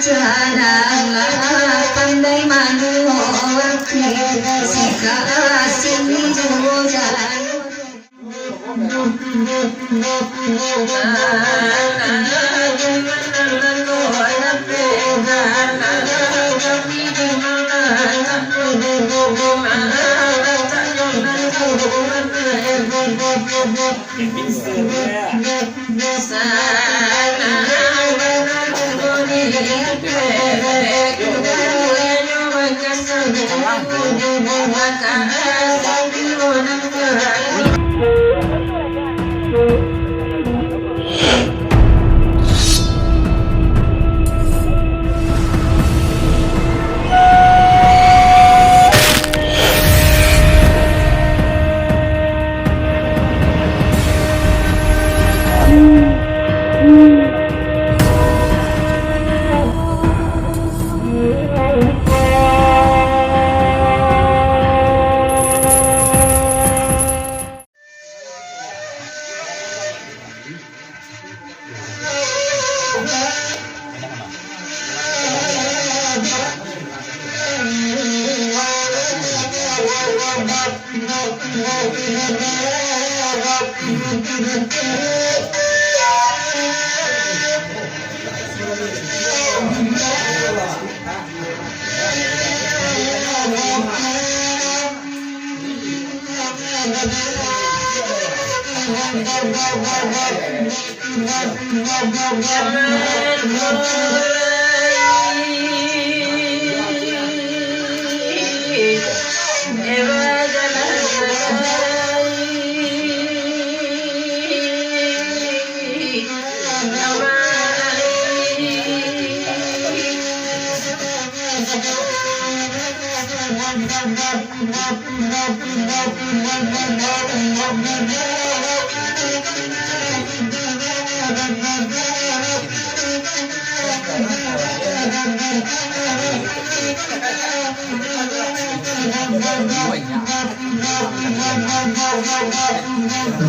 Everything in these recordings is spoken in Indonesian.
janganlah pandai manuwati sika sini jalan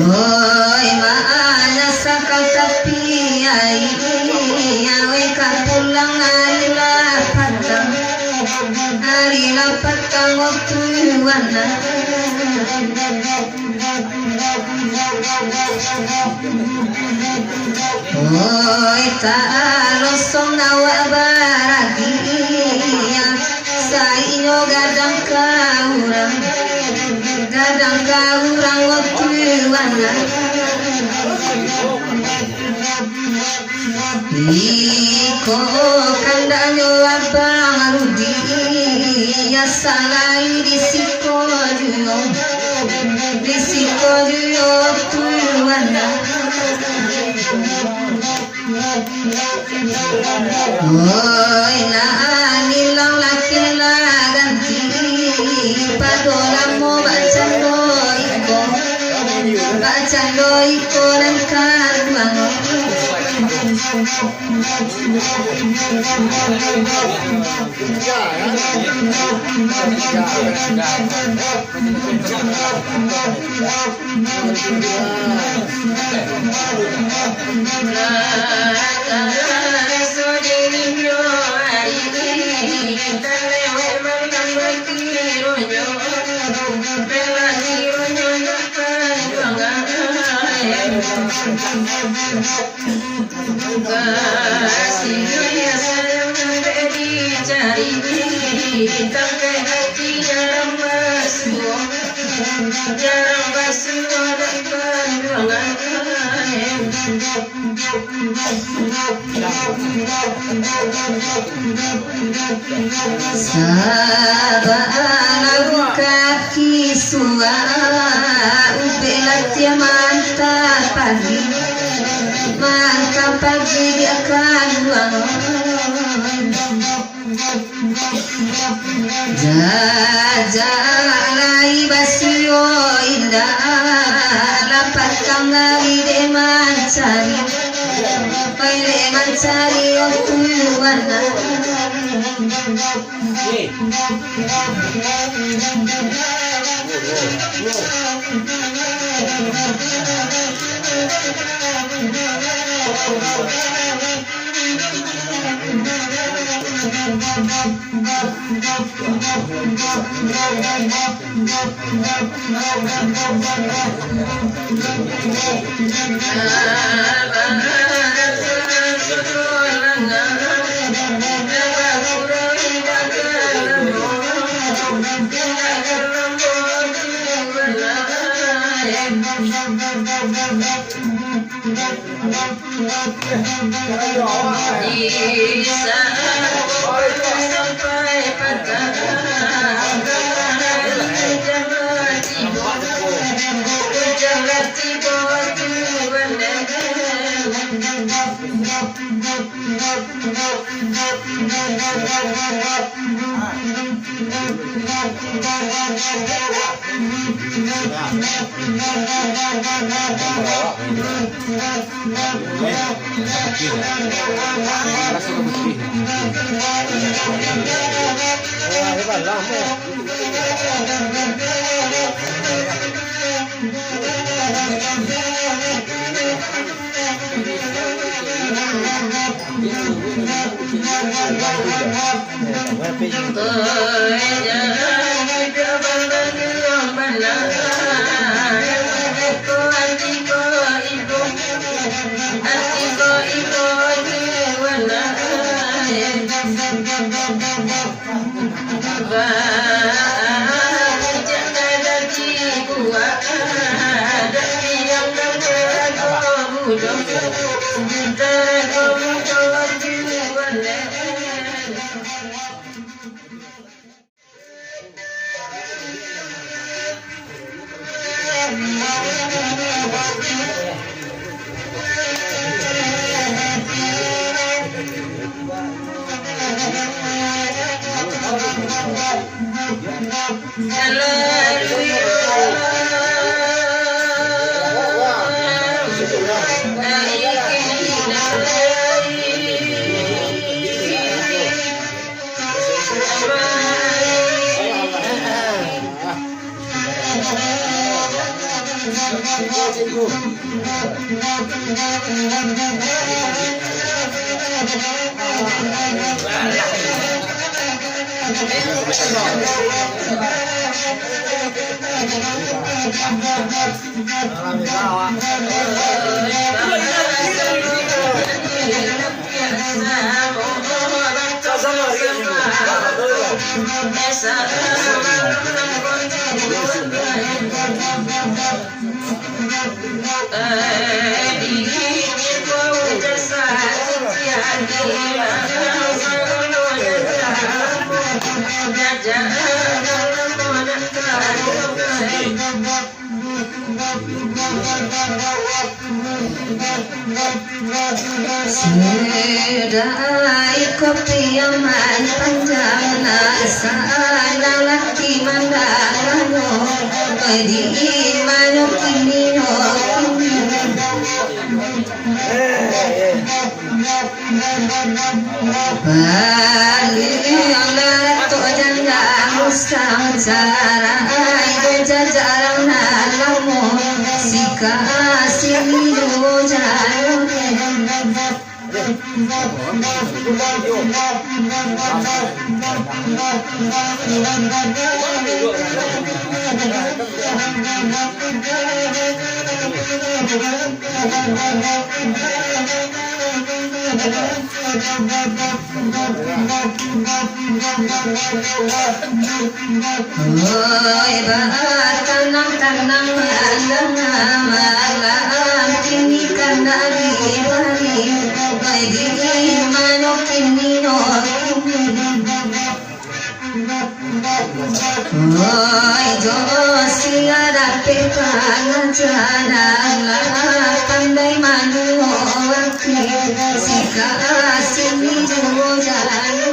Oi mana sakal tapi ai awe kapulang hari lapatang waktu wana oi ta'alosong nawa baragia sainyo gadang kaurang waktu wana iko kandanyo abang Rudi ya salai disiko juyo tuwana oi na nilang laki ganti padolamo bacando iko ng karuang Sabana kaki sua ubelat ya mantap pagi dia akan buang jajalai basio indah lapat kangari de mancari pele mancari otuana Sedai kopi aman panjang nasa lalaki mandalano di mano kini no balik yang lato janda musang sarai jajarang nalamu sika sinido jalo tanang malam kini karena dibari di mano kini no siara pekana jana pandai manu waktu sika sini jo jalo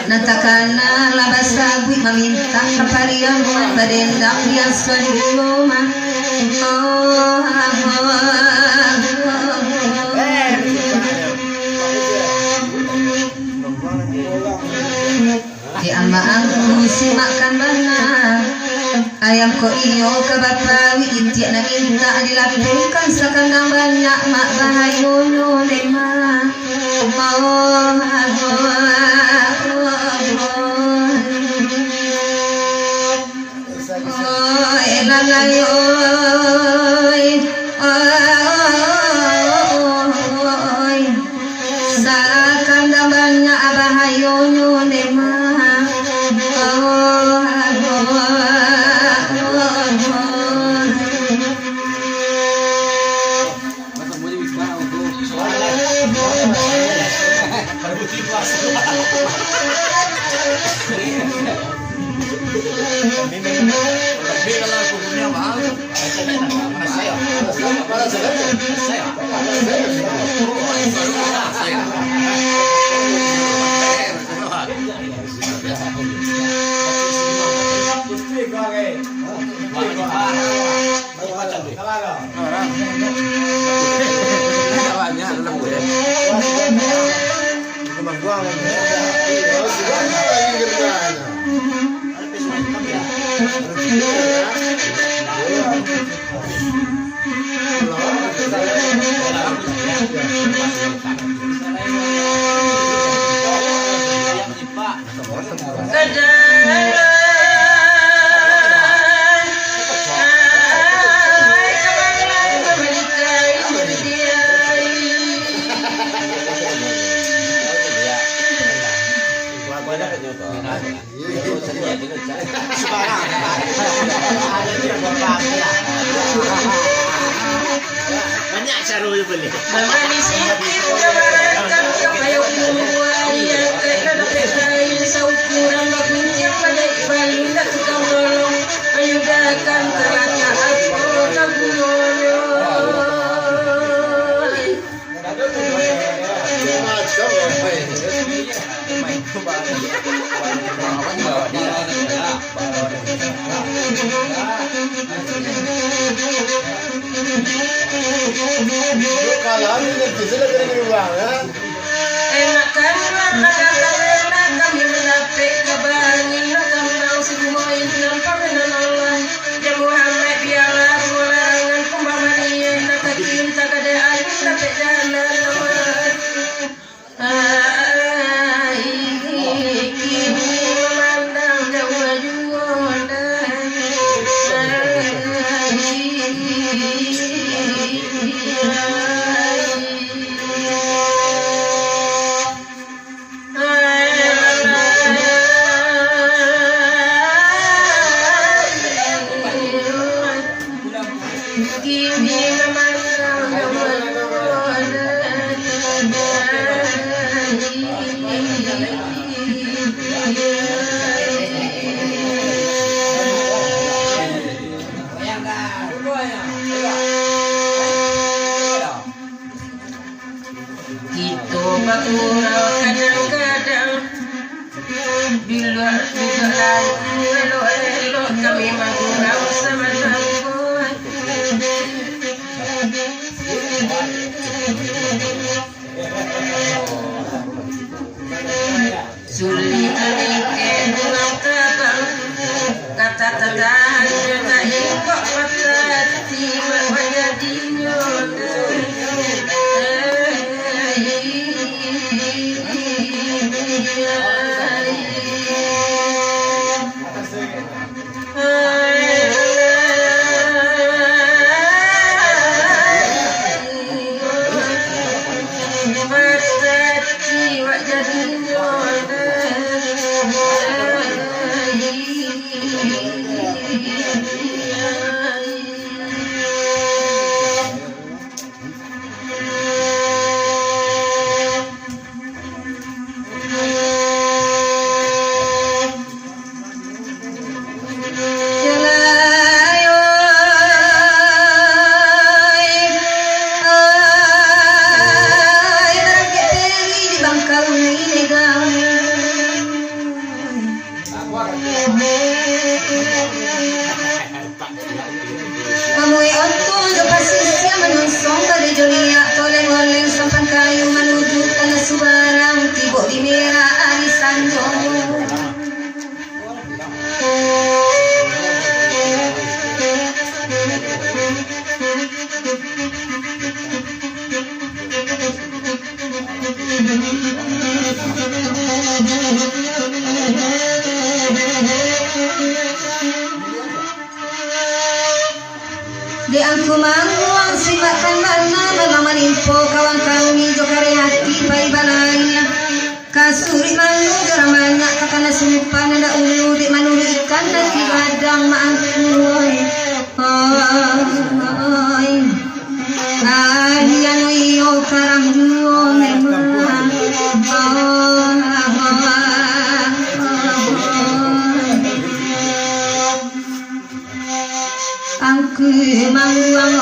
Natakana labasagwi maminta kapariang badendak yang swadiloma di ama aku simakan bana ayam ko iyo kabapawi iti na minta dilapungkan sa kandang banyak mak bahayo no lema sa kandang banyak bahayo no lema banyak cara beli. Manis itu gambaran kayu buah yang kain saukuran berbincang pada Bali nak tukang tolong menyudakan terangnya aku kagumoyo. Kalau ini bisa lebih uang ya. Enakan enak kami menapik kebanyin kami mau semua yang nampak dengan Allah ya Muhammad biarlah kurangan kumbamaniya nak cinta kada ayu napik dana kini memandang jauh jual Itu bakura kadang-kadang bila dugaan elok-elok kami magurau sama tangguh sulit menikah dengan tabang kata tatahan tak ikut patati wajah dinyoda kumangguang simakan bana malaman info kawan kami jokare hati pai balanya kasuri manu garam banyak kakana sumpan ada ulu di manuri ikan nanti badang maangkuy oi alian iyo karang duo memang angku mangguang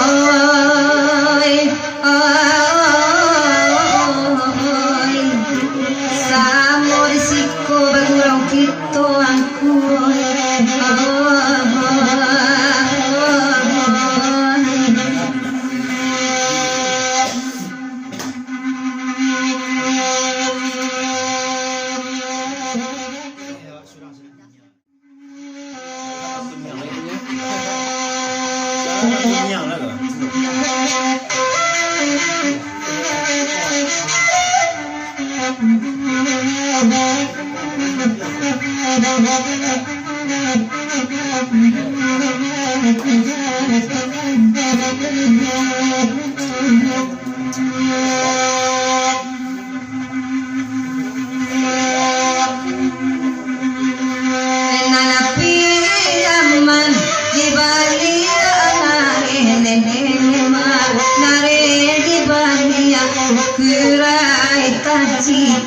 oi samo risiko bagurang kito angku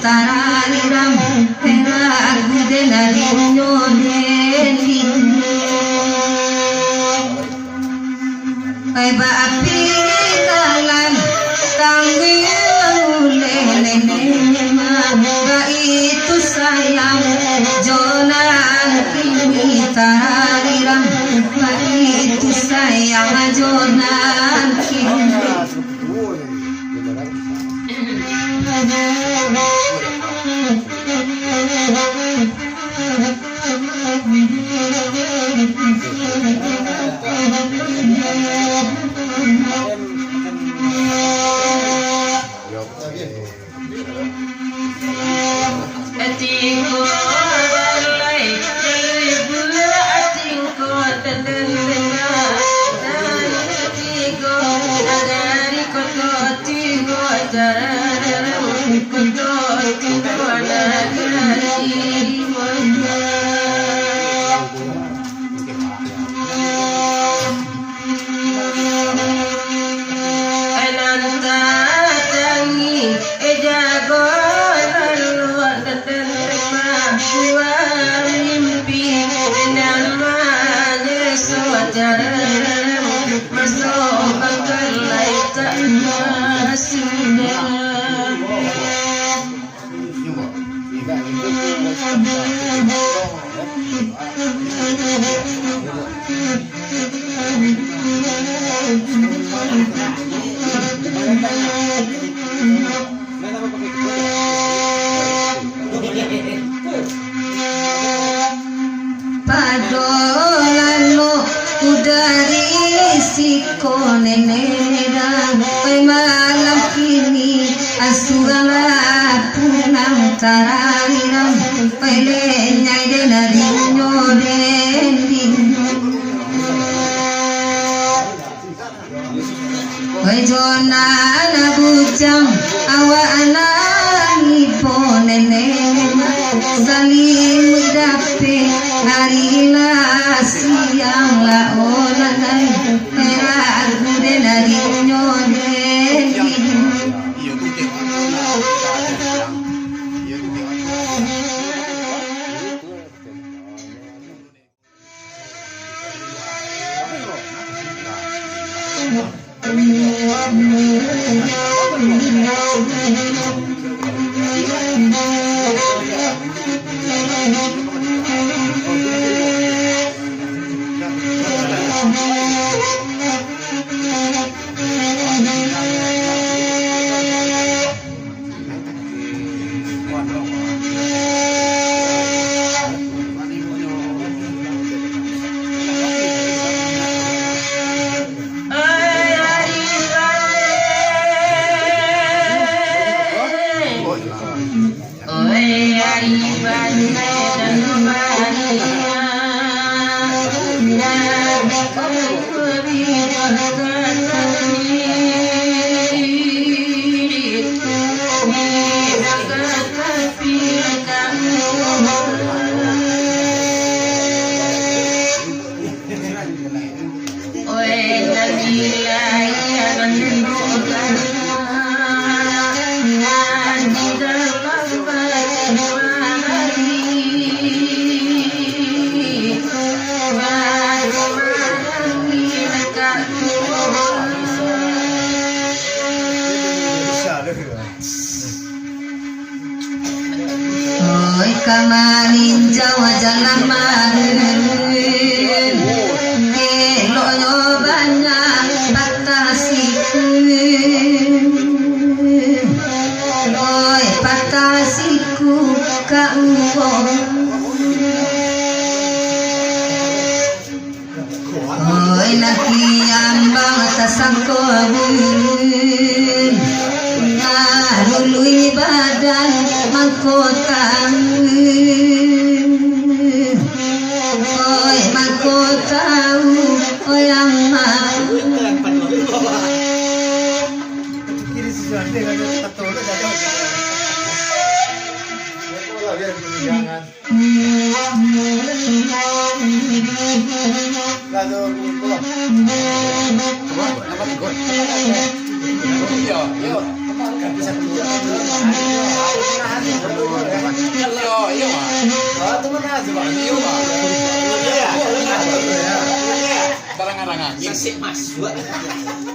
Tarariram peragu denariño delino ay ba api dalan tanggung lelema ba itu sayang jonan kini tarariram ba itu sayang jonan kini Atingko balai jalui bula atingko telenga atingko agari koto tingko jarara koto tingko nagari wanda ananta tangi ejago mimpi namanya sewajarnya masuk bangkalai tak masuknya padolano udari siko nenedang oi malam kini asugala punang tarariram oi lenyai denariño delino oi jonana bujang awa anani ponenema saling dape harila siang la olanai peragu denariño delino Nabi maninjau jalan marin kelo banyak batasiku oi batasiku kau oi nakiambang tasangkobun narului badan mangkotang oi mangkotau oi amma Kiri sesuatu dengan satu orang saja. Itu lah biar jangan. Lalu pulang. Apa ikut? Yo, yo. Kan bisa keluar. Yo, yo. Ah, teman aja, Bang. Yo, Bang. Barang-barangan. Sik Mas.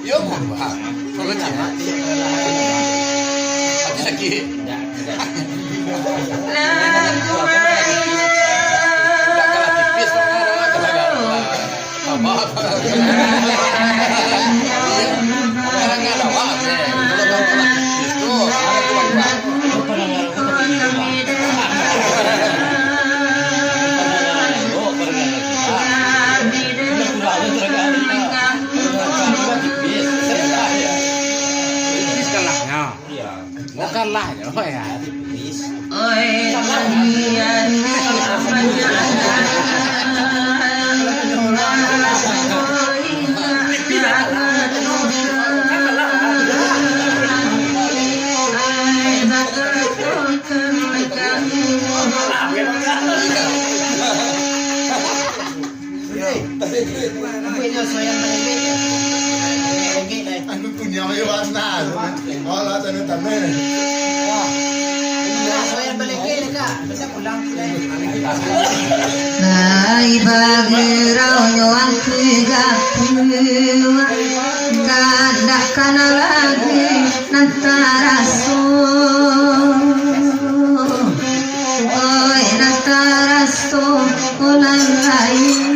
Yo, Bang. Kalau jangan. Lagi. Bukanlah ya, oh ya. Oi kalian Ano punya yung na? Wala tayo tamen. Ay bagiraw nyo ang kugapuwa Ganda ka na lagi ng taraso Oy ng taraso ulang layo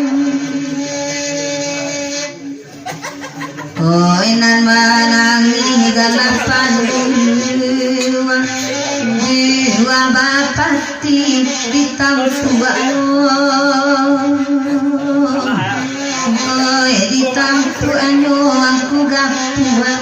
Oy nan manang igalapan Jiwa bapati ditang tua Oy ditang tua aku gapua